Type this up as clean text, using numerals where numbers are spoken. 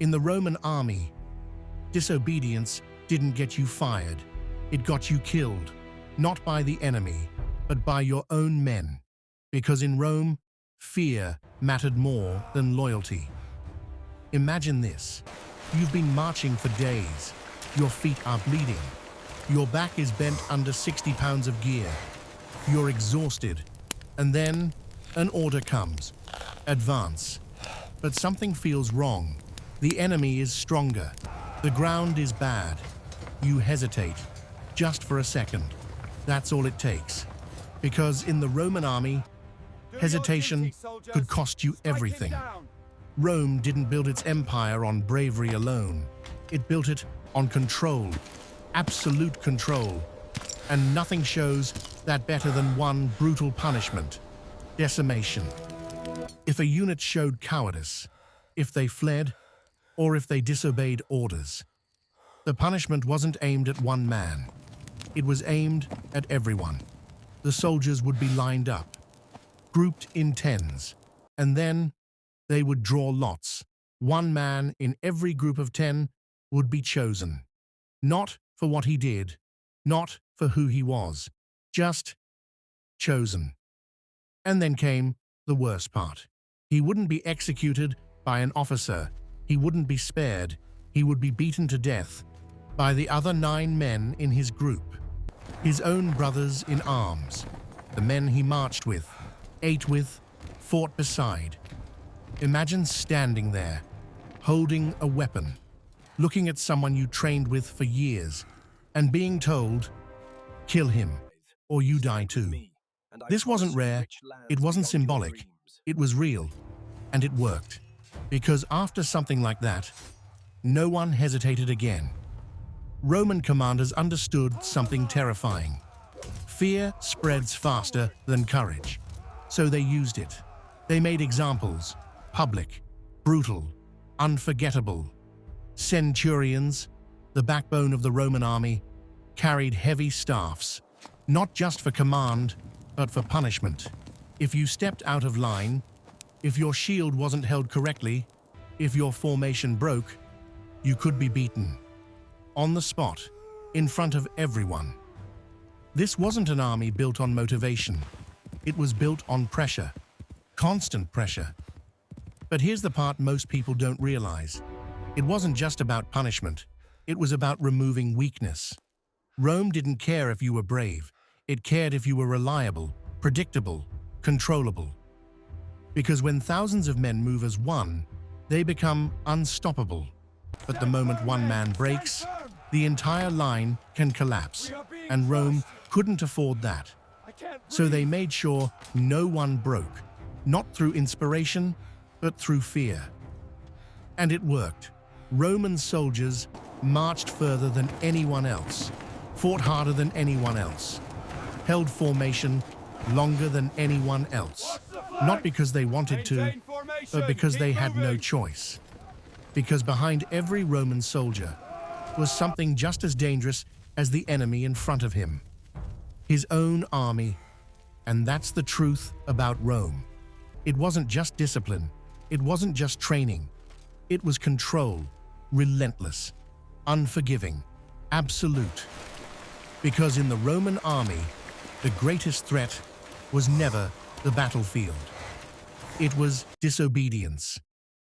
In the Roman army, disobedience didn't get you fired. It got you killed, not by the enemy, but by your own men. Because in Rome, fear mattered more than loyalty. Imagine this. You've been marching for days. Your feet are bleeding. Your back is bent under 60 pounds of gear. You're exhausted. And then an order comes. Advance. But something feels wrong. The enemy is stronger. The ground is bad. You hesitate. Just for a second. That's all it takes. Because in the Roman army, hesitation could cost you everything. Rome didn't build its empire on bravery alone. It built it on control, absolute control. And nothing shows that better than one brutal punishment: decimation. If a unit showed cowardice, if they fled, or if they disobeyed orders, the punishment wasn't aimed at one man. It was aimed at everyone. The soldiers would be lined up, grouped in tens, and then they would draw lots. One man in every group of 10 would be chosen. Not for what he did, not for who he was, just chosen. And then came the worst part. He wouldn't be executed by an officer. He wouldn't be spared. He would be beaten to death by the other 9 men in his group. His own brothers in arms, the men he marched with, ate with, fought beside. Imagine standing there, holding a weapon, looking at someone you trained with for years, and being told, "Kill him, or you die too." This wasn't rare, it wasn't symbolic, it was real, and it worked. Because after something like that, no one hesitated again. Roman commanders understood something terrifying. Fear spreads faster than courage. So they used it. They made examples, public, brutal, unforgettable. Centurions, the backbone of the Roman army, carried heavy staffs, not just for command, but for punishment. If you stepped out of line, if your shield wasn't held correctly, if your formation broke, you could be beaten. On the spot, in front of everyone. This wasn't an army built on motivation. It was built on pressure, constant pressure. But here's the part most people don't realize. It wasn't just about punishment. It was about removing weakness. Rome didn't care if you were brave. It cared if you were reliable, predictable, controllable. Because when thousands of men move as one, they become unstoppable. But the moment one man breaks, the entire line can collapse, and Rome couldn't afford that. So they made sure no one broke, not through inspiration, but through fear. And it worked. Roman soldiers marched further than anyone else, fought harder than anyone else, held formation longer than anyone else. Not because they wanted to, but because they had no choice. Because behind every Roman soldier was something just as dangerous as the enemy in front of him. His own army. And that's the truth about Rome. It wasn't just discipline. It wasn't just training. It was control, relentless, unforgiving, absolute. Because in the Roman army, the greatest threat was never the battlefield. It was disobedience.